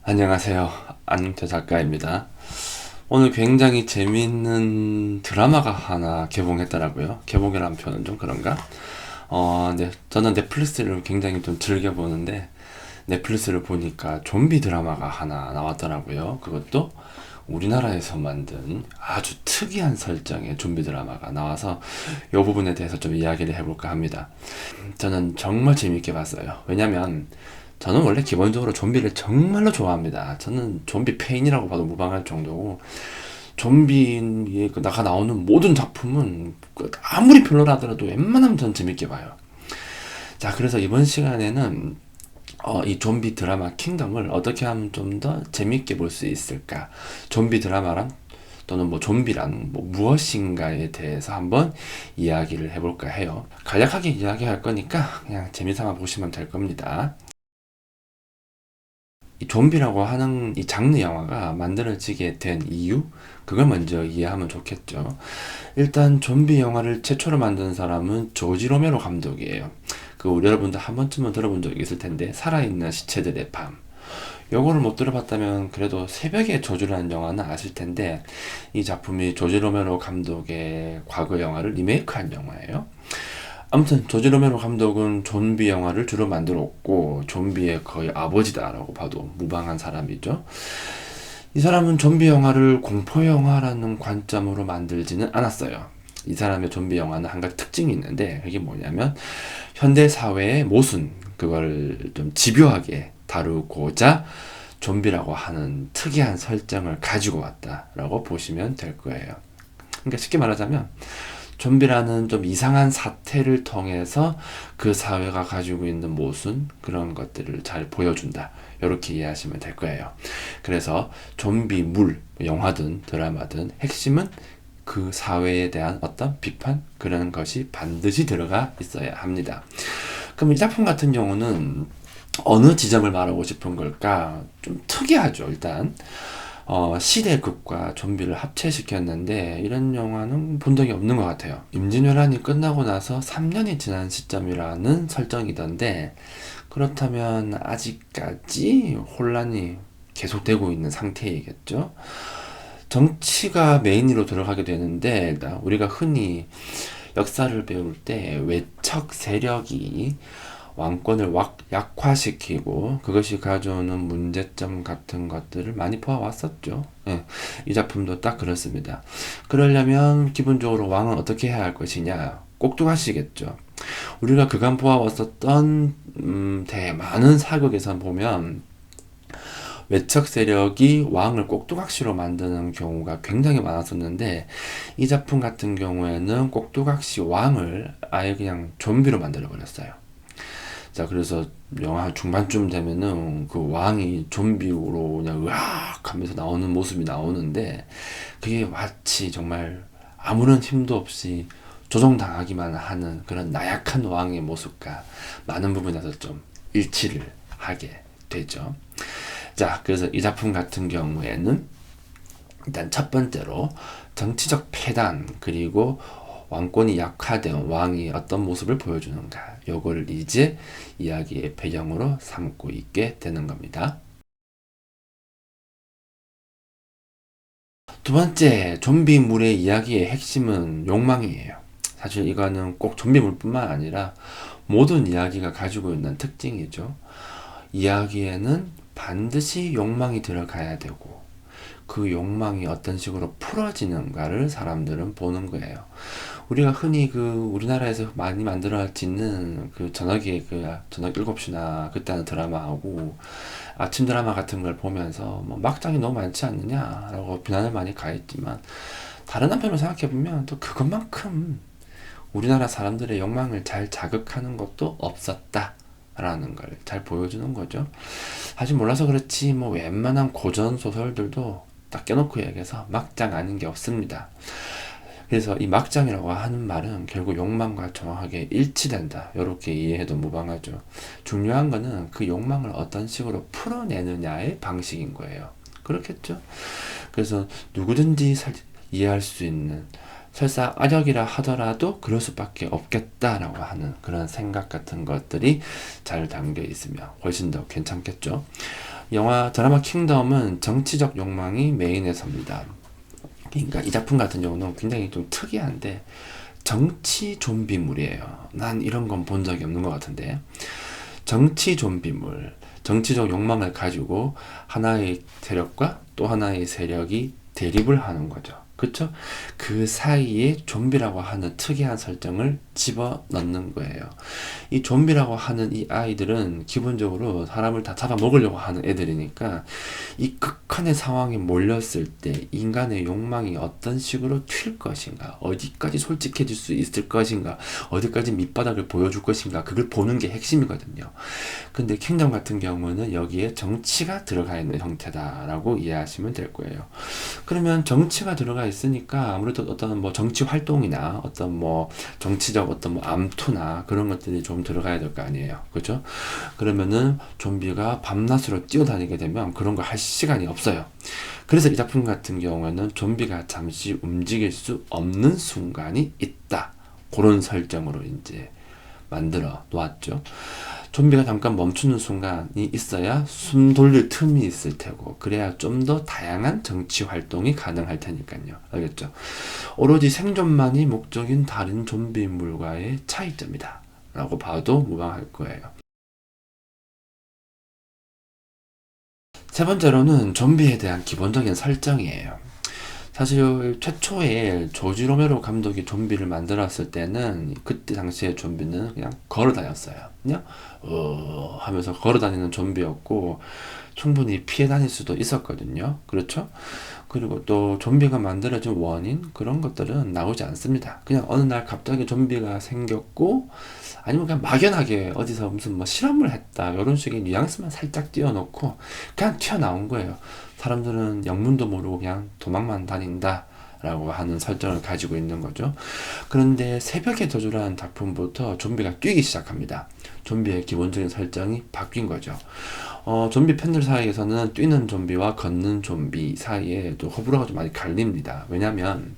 안녕하세요. 안윤태 작가입니다. 오늘 굉장히 재미있는 드라마가 하나 개봉했더라고요. 개봉이라는 표현은 좀 그런가? 네. 저는 넷플릭스를 굉장히 좀 즐겨보는데, 넷플릭스를 보니까 좀비 드라마가 하나 나왔더라고요. 그것도 우리나라에서 만든 아주 특이한 설정의 좀비 드라마가 나와서 이 부분에 대해서 좀 이야기를 해볼까 합니다. 저는 정말 재미있게 봤어요. 왜냐면 저는 원래 기본적으로 좀비를 정말로 좋아합니다. 저는 좀비 페인이라고 봐도 무방할 정도고, 좀비에 나가 나오는 모든 작품은 아무리 별로라더라도 웬만하면 전 재밌게 봐요. 자, 그래서 이번 시간에는 이 좀비 드라마 킹덤을 어떻게 하면 좀 더 재밌게 볼 수 있을까? 좀비 드라마란 또는 뭐 좀비란 뭐 무엇인가에 대해서 한번 이야기를 해볼까 해요. 간략하게 이야기할 거니까 그냥 재미삼아 보시면 될 겁니다. 이 좀비라고 하는 이 장르 영화가 만들어지게 된 이유? 그걸 먼저 이해하면 좋겠죠. 일단 좀비 영화를 최초로 만든 사람은 조지 로메로 감독이에요. 그 우리 여러분들 한 번쯤은 들어본 적이 있을 텐데, 살아있는 시체들의 밤. 요거를 못 들어봤다면 그래도 새벽의 저주라는 영화는 아실 텐데, 이 작품이 조지 로메로 감독의 과거 영화를 리메이크한 영화예요. 아무튼 조지 로메로 감독은 좀비 영화를 주로 만들었고, 좀비의 거의 아버지다라고 봐도 무방한 사람이죠. 이 사람은 좀비 영화를 공포 영화라는 관점으로 만들지는 않았어요. 이 사람의 좀비 영화는 한 가지 특징이 있는데, 그게 뭐냐면 현대 사회의 모순, 그걸 좀 집요하게 다루고자 좀비라고 하는 특이한 설정을 가지고 왔다라고 보시면 될 거예요. 그러니까 쉽게 말하자면 좀비라는 좀 이상한 사태를 통해서 그 사회가 가지고 있는 모순, 그런 것들을 잘 보여준다, 이렇게 이해하시면 될 거예요. 그래서 좀비물, 영화든 드라마든 핵심은 그 사회에 대한 어떤 비판, 그런 것이 반드시 들어가 있어야 합니다. 그럼 이 작품 같은 경우는 어느 지점을 말하고 싶은 걸까? 좀 특이하죠. 일단 시대극과 좀비를 합체시켰는데, 이런 영화는 본 적이 없는 것 같아요. 임진왜란이 끝나고 나서 3년이 지난 시점이라는 설정이던데, 그렇다면 아직까지 혼란이 계속되고 있는 상태이겠죠. 정치가 메인으로 들어가게 되는데, 우리가 흔히 역사를 배울 때 외척 세력이 왕권을 약화시키고 그것이 가져오는 문제점 같은 것들을 많이 보아왔었죠. 예, 이 작품도 딱 그렇습니다. 그러려면 기본적으로 왕은 어떻게 해야 할 것이냐? 꼭두가시겠죠. 우리가 그간 보아왔었던 많은 사극에서 보면 외척 세력이 왕을 꼭두각시로 만드는 경우가 굉장히 많았었는데, 이 작품 같은 경우에는 꼭두각시 왕을 아예 그냥 좀비로 만들어 버렸어요. 자, 그래서 영화 중반쯤 되면은 그 왕이 좀비로 그냥 으악 하면서 나오는 모습이 나오는데, 그게 마치 정말 아무런 힘도 없이 조종당하기만 하는 그런 나약한 왕의 모습과 많은 부분에서 좀 일치를 하게 되죠. 자, 그래서 이 작품 같은 경우에는 일단 첫 번째로 정치적 패단, 그리고 왕권이 약화된 왕이 어떤 모습을 보여주는가, 요걸 이제 이야기의 배경으로 삼고 있게 되는 겁니다. 두 번째, 좀비물의 이야기의 핵심은 욕망이에요. 사실 이거는 꼭 좀비물뿐만 아니라 모든 이야기가 가지고 있는 특징이죠. 이야기에는 반드시 욕망이 들어가야 되고, 그 욕망이 어떤 식으로 풀어지는가를 사람들은 보는 거예요. 우리가 흔히 그 우리나라에서 많이 만들어지는 그 저녁에 그 저녁 7시나 그때 하는 드라마하고 아침 드라마 같은 걸 보면서 뭐 막장이 너무 많지 않느냐라고 비난을 많이 가했지만, 다른 한편으로 생각해보면 또 그것만큼 우리나라 사람들의 욕망을 잘 자극하는 것도 없었다 라는 걸 잘 보여주는 거죠. 사실 몰라서 그렇지 뭐 웬만한 고전 소설들도 딱 껴놓고 얘기해서 막장 아닌 게 없습니다. 그래서 이 막장이라고 하는 말은 결국 욕망과 정확하게 일치된다, 이렇게 이해해도 무방하죠. 중요한 거는 그 욕망을 어떤 식으로 풀어내느냐의 방식인 거예요. 그렇겠죠. 그래서 누구든지 이해할 수 있는, 설사 악역이라 하더라도 그럴 수밖에 없겠다라고 하는 그런 생각 같은 것들이 잘 담겨 있으면 훨씬 더 괜찮겠죠. 영화 드라마 킹덤은 정치적 욕망이 메인에 섭니다. 그러니까 이 작품 같은 경우는 굉장히 좀 특이한데 정치 좀비물이에요. 난 이런 건 본 적이 없는 것 같은데 정치 좀비물, 정치적 욕망을 가지고 하나의 세력과 또 하나의 세력이 대립을 하는 거죠. 그쵸? 그 사이에 좀비라고 하는 특이한 설정을 집어넣는 거예요. 이 좀비라고 하는 이 아이들은 기본적으로 사람을 다 잡아먹으려고 하는 애들이니까 이 극한의 상황에 몰렸을 때 인간의 욕망이 어떤 식으로 튈 것인가, 어디까지 솔직해질 수 있을 것인가, 어디까지 밑바닥을 보여줄 것인가, 그걸 보는 게 핵심이거든요. 근데 킹덤 같은 경우는 여기에 정치가 들어가 있는 형태다라고 이해하시면 될 거예요. 그러면 정치가 들어가 있으니까 아무래도 어떤 뭐 정치 활동이나 어떤 뭐 정치적 어떤 뭐 암투나 그런 것들이 좀 들어가야 될 거 아니에요. 그죠? 그러면은 좀비가 밤낮으로 뛰어다니게 되면 그런 거 할 시간이 없어요. 그래서 이 작품 같은 경우에는 좀비가 잠시 움직일 수 없는 순간이 있다. 그런 설정으로 이제 만들어 놓았죠. 좀비가 잠깐 멈추는 순간이 있어야 숨 돌릴 틈이 있을 테고, 그래야 좀 더 다양한 정치 활동이 가능할 테니까요. 알겠죠? 오로지 생존만이 목적인 다른 좀비물과의 차이점이다 라고 봐도 무방할 거예요. 세 번째로는 좀비에 대한 기본적인 설정이에요. 사실 최초에 조지 로메로 감독이 좀비를 만들었을 때는 그때 당시에 좀비는 그냥 걸어 다녔어요. 그냥 하면서 걸어 다니는 좀비였고 충분히 피해 다닐 수도 있었거든요. 그렇죠? 그리고 또 좀비가 만들어진 원인 그런 것들은 나오지 않습니다. 그냥 어느 날 갑자기 좀비가 생겼고 아니면 그냥 막연하게 어디서 무슨 뭐 실험을 했다 이런 식의 뉘앙스만 살짝 띄워놓고 그냥 튀어나온 거예요. 사람들은 영문도 모르고 그냥 도망만 다닌다 라고 하는 설정을 가지고 있는 거죠. 그런데 새벽의 저주라는 작품부터 좀비가 뛰기 시작합니다. 좀비의 기본적인 설정이 바뀐 거죠. 좀비 팬들 사이에서는 뛰는 좀비와 걷는 좀비 사이에 또 호불호가 좀 많이 갈립니다. 왜냐면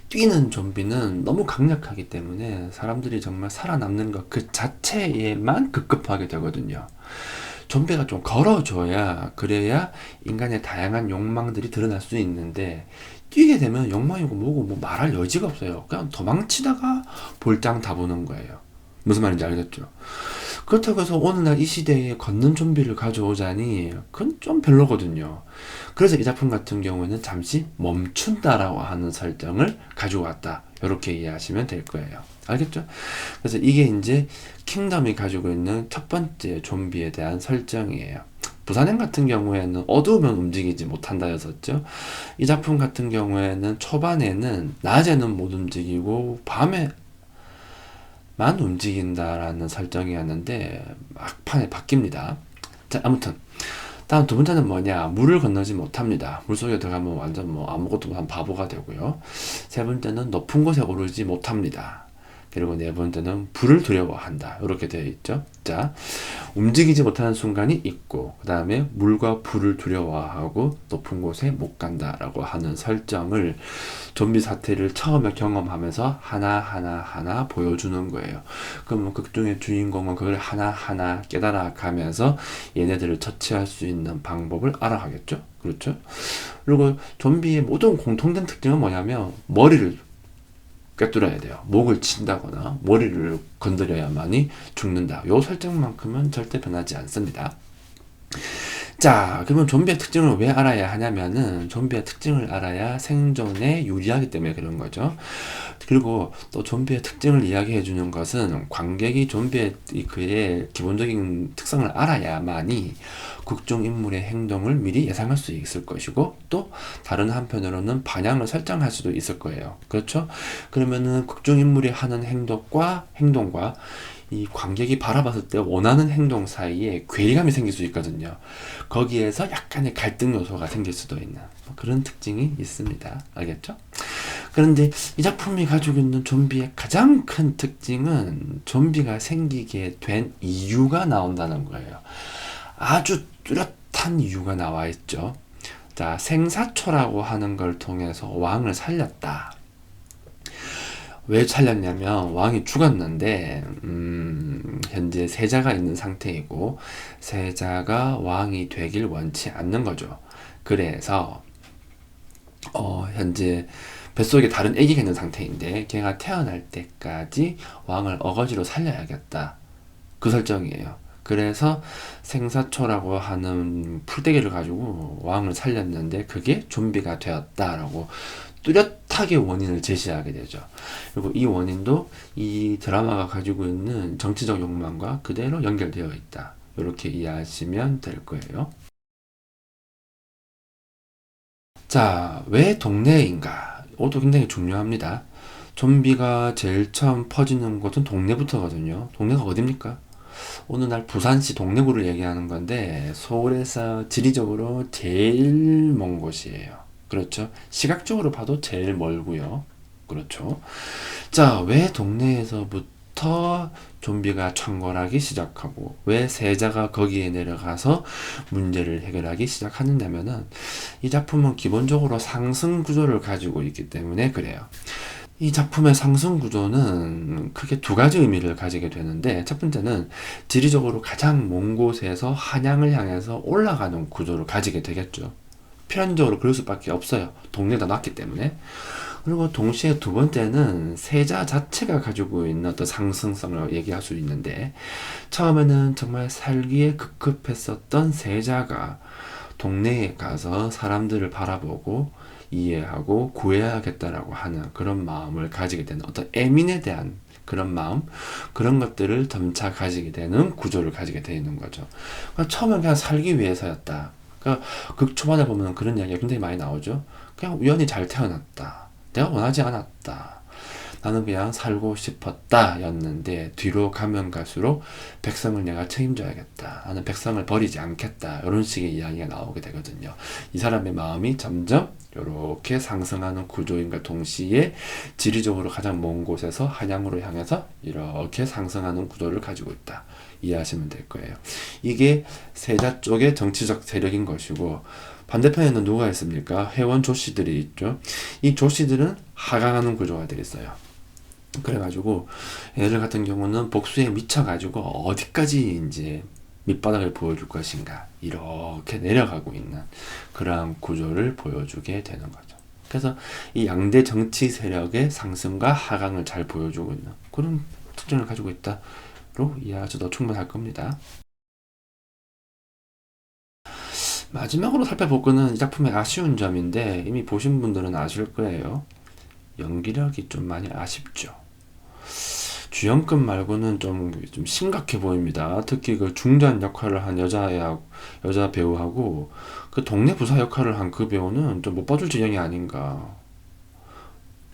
뛰는 좀비는 너무 강력하기 때문에 사람들이 정말 살아남는 것 그 자체에만 급급하게 되거든요. 좀비가 좀 걸어줘야 그래야 인간의 다양한 욕망들이 드러날 수 있는데 뛰게 되면 욕망이고 뭐고 뭐 말할 여지가 없어요. 그냥 도망치다가 볼장 다 보는 거예요. 무슨 말인지 알겠죠? 그렇다고 해서 오늘날 이 시대에 걷는 좀비를 가져오자니 그건 좀 별로거든요. 그래서 이 작품 같은 경우에는 잠시 멈춘다라고 하는 설정을 가지고 왔다. 이렇게 이해하시면 될 거예요. 알겠죠? 그래서 이게 이제 킹덤이 가지고 있는 첫 번째 좀비에 대한 설정이에요. 부산행 같은 경우에는 어두우면 움직이지 못한다였었죠. 이 작품 같은 경우에는 초반에는 낮에는 못 움직이고 밤에만 움직인다라는 설정이었는데 막판에 바뀝니다. 자, 아무튼 다음 두 번째는 뭐냐? 물을 건너지 못합니다. 물속에 들어가면 완전 뭐 아무것도 한 바보가 되고요. 세 번째는 높은 곳에 오르지 못합니다. 그리고 네 번째는 불을 두려워한다. 이렇게 되어 있죠. 자, 움직이지 못하는 순간이 있고, 그 다음에 물과 불을 두려워하고 높은 곳에 못 간다라고 하는 설정을 좀비 사태를 처음에 경험하면서 하나 보여주는 거예요. 그러면 극중의 주인공은 그걸 하나하나 깨달아 가면서 얘네들을 처치할 수 있는 방법을 알아가겠죠. 그렇죠? 그리고 좀비의 모든 공통된 특징은 뭐냐면 머리를 꿰뚫어야 돼요. 목을 친다거나 머리를 건드려야만이 죽는다. 요 설정만큼은 절대 변하지 않습니다. 자, 그러면 좀비의 특징을 왜 알아야 하냐면은 좀비의 특징을 알아야 생존에 유리하기 때문에 그런 거죠. 그리고 또 좀비의 특징을 이야기해 주는 것은 관객이 좀비의 그의 기본적인 특성을 알아야만이 극중 인물의 행동을 미리 예상할 수 있을 것이고 또 다른 한편으로는 방향을 설정할 수도 있을 거예요. 그렇죠? 그러면은 극중 인물이 하는 행동과 이 관객이 바라봤을 때 원하는 행동 사이에 괴리감이 생길 수 있거든요. 거기에서 약간의 갈등 요소가 생길 수도 있는 그런 특징이 있습니다. 알겠죠? 그런데 이 작품이 가지고 있는 좀비의 가장 큰 특징은 좀비가 생기게 된 이유가 나온다는 거예요. 아주 뚜렷한 이유가 나와 있죠. 자, 생사초라고 하는 걸 통해서 왕을 살렸다. 왜 살렸냐면 왕이 죽었는데 현재 세자가 있는 상태이고 세자가 왕이 되길 원치 않는 거죠. 그래서 현재 뱃속에 다른 아기가 있는 상태인데 걔가 태어날 때까지 왕을 어거지로 살려야겠다. 그 설정이에요. 그래서 생사초라고 하는 풀떼기를 가지고 왕을 살렸는데 그게 좀비가 되었다라고 뚜렷하게 원인을 제시하게 되죠. 그리고 이 원인도 이 드라마가 가지고 있는 정치적 욕망과 그대로 연결되어 있다. 이렇게 이해하시면 될 거예요. 자, 왜 동네인가? 이것도 굉장히 중요합니다. 좀비가 제일 처음 퍼지는 곳은 동네부터거든요. 동네가 어딥니까? 어느 날 부산시 동래구를 얘기하는 건데 서울에서 지리적으로 제일 먼 곳이에요. 그렇죠? 시각적으로 봐도 제일 멀고요. 그렇죠? 자, 왜 동네에서부터 좀비가 창궐하기 시작하고 왜 세자가 거기에 내려가서 문제를 해결하기 시작하느냐면은 이 작품은 기본적으로 상승 구조를 가지고 있기 때문에 그래요. 이 작품의 상승 구조는 크게 두 가지 의미를 가지게 되는데 첫 번째는 지리적으로 가장 먼 곳에서 한양을 향해서 올라가는 구조를 가지게 되겠죠. 필연적으로 그럴 수밖에 없어요. 동네가 낮기 때문에. 그리고 동시에 두 번째는 세자 자체가 가지고 있는 어떤 상승성을 얘기할 수 있는데 처음에는 정말 살기에 급급했었던 세자가 동네에 가서 사람들을 바라보고 이해하고 구해야겠다라고 하는 그런 마음을 가지게 되는 어떤 애민에 대한 그런 마음, 그런 것들을 점차 가지게 되는 구조를 가지게 되는 거죠. 그러니까 처음엔 그냥 살기 위해서였다. 그러니까 극 초반에 보면 그런 이야기가 굉장히 많이 나오죠. 그냥 우연히 잘 태어났다. 내가 원하지 않았다. 나는 그냥 살고 싶었다 였는데 뒤로 가면 갈수록 백성을 내가 책임져야겠다. 나는 백성을 버리지 않겠다. 이런 식의 이야기가 나오게 되거든요. 이 사람의 마음이 점점 이렇게 상승하는 구조인과 동시에 지리적으로 가장 먼 곳에서 한양으로 향해서 이렇게 상승하는 구조를 가지고 있다. 이해하시면 될 거예요. 이게 세자 쪽의 정치적 세력인 것이고 반대편에는 누가 있습니까? 회원 조씨들이 있죠. 이 조씨들은 하강하는 구조가 되어 있어요. 그래가지고 얘들 같은 경우는 복수에 미쳐가지고 어디까지 이제 밑바닥을 보여줄 것인가 이렇게 내려가고 있는 그러한 구조를 보여주게 되는 거죠. 그래서 이 양대 정치 세력의 상승과 하강을 잘 보여주고 있는 그런 특징을 가지고 있다로 이해하셔도 충분할 겁니다. 마지막으로 살펴볼 거는 이 작품의 아쉬운 점인데 이미 보신 분들은 아실 거예요. 연기력이 좀 많이 아쉽죠. 주연급 말고는 좀 심각해 보입니다. 특히 그 중전 역할을 한 여자 배우하고 그 동네 부사 역할을 한 그 배우는 좀 못 봐줄 지경이 아닌가.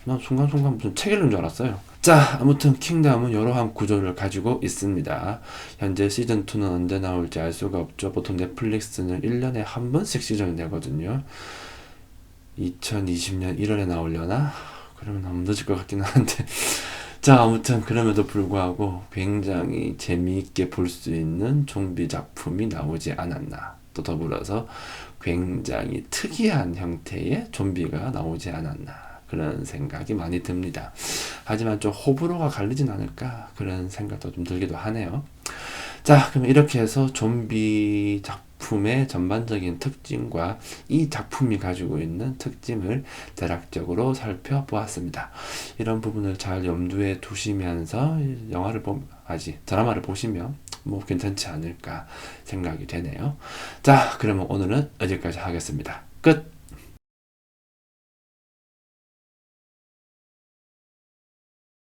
난 순간순간 무슨 책 읽는 줄 알았어요. 자, 아무튼 킹덤은 이러한 구조를 가지고 있습니다. 현재 시즌2는 언제 나올지 알 수가 없죠. 보통 넷플릭스는 1년에 한 번씩 시즌을 내거든요. 2020년 1월에 나오려나? 그러면 너무 늦을 것 같긴 한데 자, 아무튼 그럼에도 불구하고 굉장히 재미있게 볼 수 있는 좀비 작품이 나오지 않았나. 또 더불어서 굉장히 특이한 형태의 좀비가 나오지 않았나. 그런 생각이 많이 듭니다. 하지만 좀 호불호가 갈리진 않을까 그런 생각도 좀 들기도 하네요. 자, 그럼 이렇게 해서 좀비 작품의 전반적인 특징과 이 작품이 가지고 있는 특징을 대략적으로 살펴보았습니다. 이런 부분을 잘 염두에 두시면서 드라마를 보시면 뭐 괜찮지 않을까 생각이 되네요. 자, 그러면 오늘은 여기까지 하겠습니다. 끝!